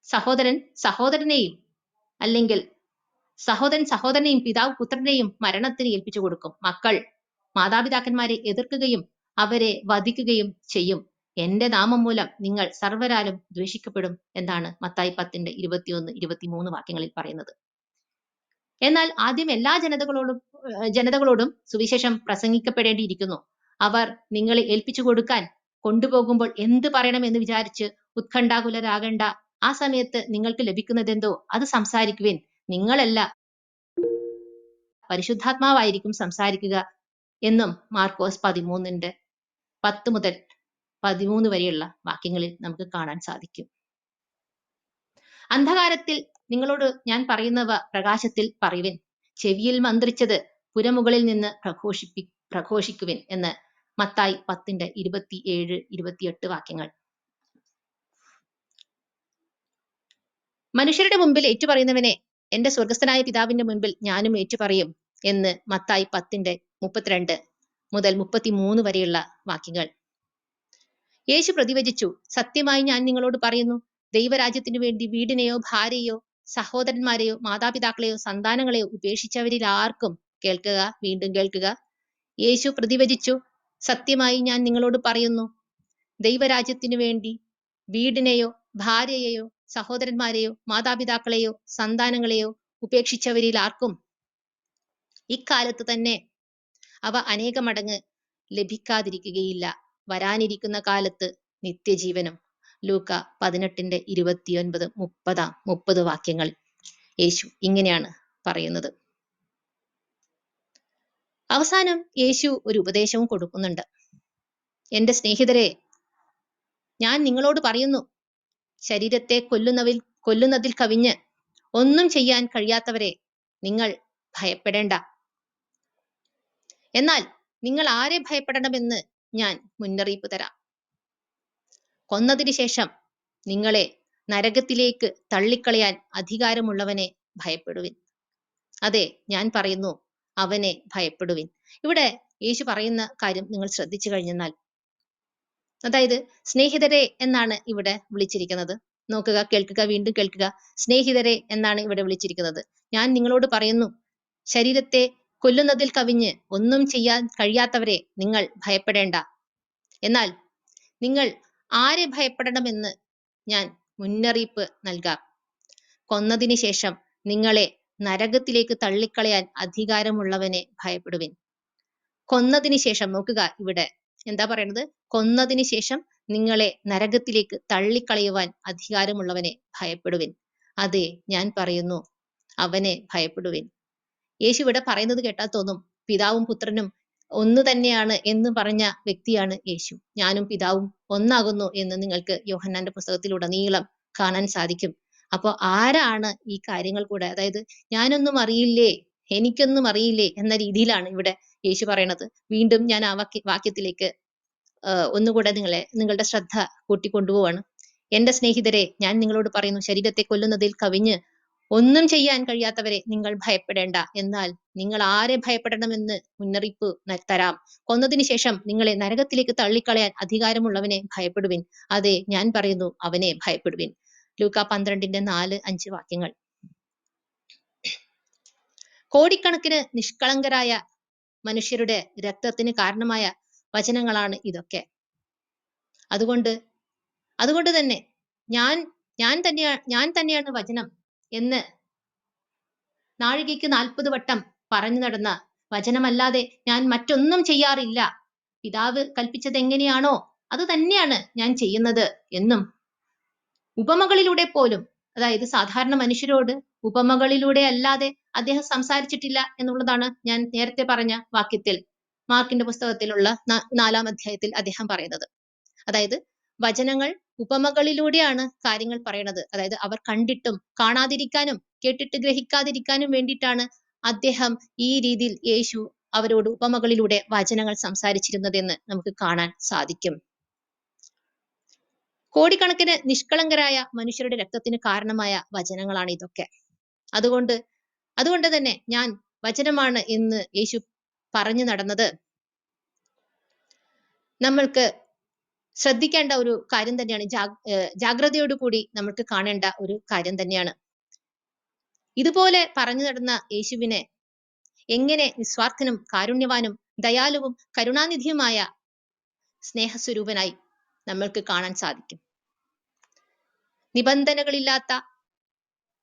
സഹോദരൻ സഹോദരനെയും അല്ലെങ്കിൽ സഹോദരൻ സഹോദരനെയും പിതാവ് പുത്രനെയും മരണത്തിന് ഏൽപ്പിച്ചു കൊടുക്കും. മക്കൾ മാതാപിതാക്കന്മാരെ എതിർക്കുകയും അവരെ വധിക്കുകയും ചെയ്യും. എന്റെ നാമം മൂലം നിങ്ങൾ സർവ്വരാലും ദ്വേഷിക്കപ്പെടും എന്നാണ് മത്തായി 10:21-23 വാക്യങ്ങളിൽ പറയുന്നത്. എന്നാൽ ആദ്യം എല്ലാ ജനതകളോടും സുവിശേഷം പ്രസംഗിക്കപ്പെടേണ്ടിയിരിക്കുന്നു. അവർ നിങ്ങളെ ഏൽപ്പിച്ചു കൊടുക്കാൻ കൊണ്ടുപോകുമ്പോൾ എന്ത് പറയണമെന്ന് വിചാരിച്ച് ഉത്കണ്ഠാകുലരാകേണ്ട. ആ സമയത്ത് നിങ്ങൾക്ക് ലഭിക്കുന്നതെന്തോ അത് സംസാരിക്കുവിൻ. നിങ്ങളല്ല, പരിശുദ്ധാത്മാവായിരിക്കും സംസാരിക്കുക എന്നും മാർക്കോസ് 13:10-13 വരെയുള്ള വാക്യങ്ങളിൽ നമുക്ക് കാണാൻ സാധിക്കും. അന്ധകാരത്തിൽ നിങ്ങളോട് ഞാൻ പറയുന്നവ പ്രകാശത്തിൽ പറയുവിൻ. ചെവിയിൽ മന്ത്രിച്ചത് പുരമുകളിൽ നിന്ന് പ്രഘോഷിക്കുവിൻ എന്ന് മത്തായി 10:27-28 വാക്യങ്ങൾ. മനുഷ്യരുടെ മുമ്പിൽ ഏറ്റുപറയുന്നവനെ എന്റെ സ്വർഗസ്ഥനായ പിതാവിന്റെ മുൻപിൽ ഞാനും ഏറ്റുപറയും എന്ന് മത്തായി 10:32-33 വരെയുള്ള വാക്യങ്ങൾ. യേശു പ്രതിവചിച്ചു, സത്യമായി ഞാൻ നിങ്ങളോട് പറയുന്നു, ദൈവരാജ്യത്തിനു വേണ്ടി വീടിനെയോ ഭാര്യയോ സഹോദരന്മാരെയോ മാതാപിതാക്കളെയോ സന്താനങ്ങളെയോ ഉപേക്ഷിച്ചവരിൽ ആർക്കും, കേൾക്കുക, വീണ്ടും കേൾക്കുക, യേശു പ്രതിവചിച്ചു, സത്യമായി ഞാൻ നിങ്ങളോട് പറയുന്നു, ദൈവരാജ്യത്തിനു വേണ്ടി വീടിനെയോ ഭാര്യയെയോ സഹോദരന്മാരെയോ മാതാപിതാക്കളെയോ സന്താനങ്ങളെയോ ഉപേക്ഷിച്ചവരിൽ ആർക്കും ഇക്കാലത്ത് തന്നെ അവ അനേക മടങ്ങ് ലഭിക്കാതിരിക്കുകയില്ല. വരാനിരിക്കുന്ന കാലത്ത് നിത്യജീവനും. ലൂക്ക 18:29-30 വാക്യങ്ങൾ യേശു ഇങ്ങനെയാണ് പറയുന്നത്. അവസാനം യേശു ഒരു ഉപദേശവും കൊടുക്കുന്നുണ്ട്. എന്റെ സ്നേഹിതരെ, ഞാൻ നിങ്ങളോട് പറയുന്നു, ശരീരത്തെ കൊല്ലുന്നതിൽ കവിഞ്ഞ് ഒന്നും ചെയ്യാൻ കഴിയാത്തവരെ നിങ്ങൾ ഭയപ്പെടേണ്ട. എന്നാൽ നിങ്ങൾ ആരെ ഭയപ്പെടണമെന്ന് ഞാൻ മുന്നറിയിപ്പ് തരാം. കൊന്നതിന് ശേഷം നിങ്ങളെ നരകത്തിലേക്ക് തള്ളിക്കളയാൻ അധികാരമുള്ളവനെ ഭയപ്പെടുവിൻ. അതെ, ഞാൻ പറയുന്നു, അവനെ ഭയപ്പെടുവിൻ. ഇവിടെ യേശു പറയുന്ന കാര്യം നിങ്ങൾ ശ്രദ്ധിച്ചു കഴിഞ്ഞാൽ, അതായത് സ്നേഹിതരെ എന്നാണ് ഇവിടെ വിളിച്ചിരിക്കുന്നത്. നോക്കുക, കേൾക്കുക, വീണ്ടും കേൾക്കുക. സ്നേഹിതരെ എന്നാണ് ഇവിടെ വിളിച്ചിരിക്കുന്നത്. ഞാൻ നിങ്ങളോട് പറയുന്നു, ശരീരത്തെ കൊല്ലുന്നതിൽ കവിഞ്ഞ് ഒന്നും ചെയ്യാൻ കഴിയാത്തവരെ നിങ്ങൾ ഭയപ്പെടേണ്ട. എന്നാൽ നിങ്ങൾ ആരെ ഭയപ്പെടണമെന്ന് ഞാൻ മുന്നറിയിപ്പ് നൽകാം. കൊന്നതിന് ശേഷം നിങ്ങളെ നരകത്തിലേക്ക് തള്ളിക്കളയാൻ അധികാരമുള്ളവനെ ഭയപ്പെടുവിൻ. കൊന്നതിന് ശേഷം, നോക്കുക, ഇവിടെ എന്താ പറയുന്നത്? കൊന്നതിന് ശേഷം നിങ്ങളെ നരകത്തിലേക്ക് തള്ളിക്കളയുവാൻ അധികാരമുള്ളവനെ ഭയപ്പെടുവിൻ. അതെ, ഞാൻ പറയുന്നു, അവനെ ഭയപ്പെടുവിൻ. യേശു ഇവിടെ പറയുന്നത് കേട്ടാൽ തോന്നും, പിതാവും പുത്രനും ഒന്ന് തന്നെയാണ് എന്ന് പറഞ്ഞ വ്യക്തിയാണ് യേശു. ഞാനും പിതാവും ഒന്നാകുന്നു എന്ന് നിങ്ങൾക്ക് യോഹന്നാന്റെ പുസ്തകത്തിലുടനീളം കാണാൻ സാധിക്കും. അപ്പോൾ ആരാണ് ഈ കാര്യങ്ങൾ കൂടെ, അതായത് ഞാനൊന്നും അറിയില്ലേ, എനിക്കൊന്നും അറിയില്ലേ എന്ന രീതിയിലാണ് ഇവിടെ യേശു പറയണത്. വീണ്ടും ഞാൻ ആ വാക്യത്തിലേക്ക് ഒന്നുകൂടെ നിങ്ങളുടെ ശ്രദ്ധ കൂട്ടിക്കൊണ്ടുപോവാണ്. എന്റെ സ്നേഹിതരെ, ഞാൻ നിങ്ങളോട് പറയുന്നു, ശരീരത്തെ കൊല്ലുന്നതിൽ കവിഞ്ഞ് ഒന്നും ചെയ്യാൻ കഴിയാത്തവരെ നിങ്ങൾ ഭയപ്പെടേണ്ട. എന്നാൽ നിങ്ങൾ ആരെ ഭയപ്പെടണമെന്ന് മുന്നറിയിപ്പ് തരാം. കൊന്നതിന് ശേഷം നിങ്ങളെ നരകത്തിലേക്ക് തള്ളിക്കളയാൻ അധികാരമുള്ളവനെ ഭയപ്പെടുവിൻ. അതെ, ഞാൻ പറയുന്നു, അവനെ ഭയപ്പെടുവിൻ. ലൂക്ക 12:4-5 വാക്യങ്ങൾ. കോടിക്കണക്കിന് നിഷ്കളങ്കരായ മനുഷ്യരുടെ രക്തത്തിന് കാരണമായ വചനങ്ങളാണ് ഇതൊക്കെ. അതുകൊണ്ട് തന്നെ ഞാൻ തന്നെയാണ് വചനം എന്ന് നാഴികയ്ക്ക് 40 വട്ടം പറഞ്ഞു നടന്ന വചനമല്ലാതെ ഞാൻ മറ്റൊന്നും ചെയ്യാറില്ല. പിതാവ് കൽപ്പിച്ചത് എങ്ങനെയാണോ അത് തന്നെയാണ് ഞാൻ ചെയ്യുന്നത് എന്നും ഉപമകളിലൂടെ പോലും, അതായത് സാധാരണ മനുഷ്യരോട് ഉപമകളിലൂടെ അല്ലാതെ അദ്ദേഹം സംസാരിച്ചിട്ടില്ല എന്നുള്ളതാണ് ഞാൻ നേരത്തെ പറഞ്ഞ വാക്യത്തിൽ, മാർക്കിന്റെ പുസ്തകത്തിലുള്ള 4-ാം അധ്യായത്തിൽ അദ്ദേഹം പറയുന്നത്. അതായത് വചനങ്ങൾ ഉപമകളിലൂടെയാണ് കാര്യങ്ങൾ പറയുന്നത്. അതായത് അവർ കണ്ടിട്ടും കാണാതിരിക്കാനും കേട്ടിട്ട് ഗ്രഹിക്കാതിരിക്കാനും വേണ്ടിയിട്ടാണ് അദ്ദേഹം ഈ രീതിയിൽ യേശു അവരോട് ഉപമകളിലൂടെ വചനങ്ങൾ സംസാരിച്ചിരുന്നതെന്ന് നമുക്ക് കാണാൻ സാധിക്കും. കോടിക്കണക്കിന് നിഷ്കളങ്കരായ മനുഷ്യരുടെ രക്തത്തിന് കാരണമായ വചനങ്ങളാണ് ഇതൊക്കെ. അതുകൊണ്ട് തന്നെ ഞാൻ വചനമാണ് എന്ന് യേശു പറഞ്ഞു നടന്നത് നമ്മൾക്ക് ശ്രദ്ധിക്കേണ്ട ഒരു കാര്യം തന്നെയാണ്. ജാഗ്രതയോടു കൂടി നമ്മൾക്ക് കാണേണ്ട ഒരു കാര്യം തന്നെയാണ്. ഇതുപോലെ പറഞ്ഞു നടന്ന യേശുവിനെ എങ്ങനെ നിസ്വാർത്ഥനും കാരുണ്യവാനും ദയാലുവും കരുണാനിധിയുമായ സ്നേഹസ്വരൂപനായി നമ്മൾക്ക് കാണാൻ സാധിക്കും. നിബന്ധനകളില്ലാത്ത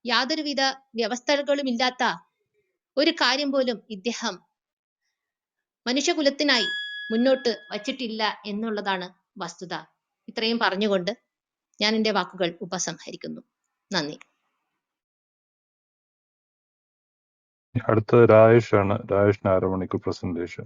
യാതൊരുവിധ വ്യവസ്ഥകളുമില്ലാത്ത ഒരു കാര്യം പോലും ഇദ്ദേഹം മനുഷ്യകുലത്തിനായി മുന്നോട്ട് വച്ചിട്ടില്ല എന്നുള്ളതാണ് വസ്തുത. ഇത്രയും പറഞ്ഞുകൊണ്ട് ഞാൻ എൻ്റെ വാക്കുകൾ ഉപസംഹരിക്കുന്നു. നന്ദി. അടുത്തത് രാജേഷാണ്. രാജേഷിന് 1/2 മണിക്കൂർ പ്രസന്റേഷൻ.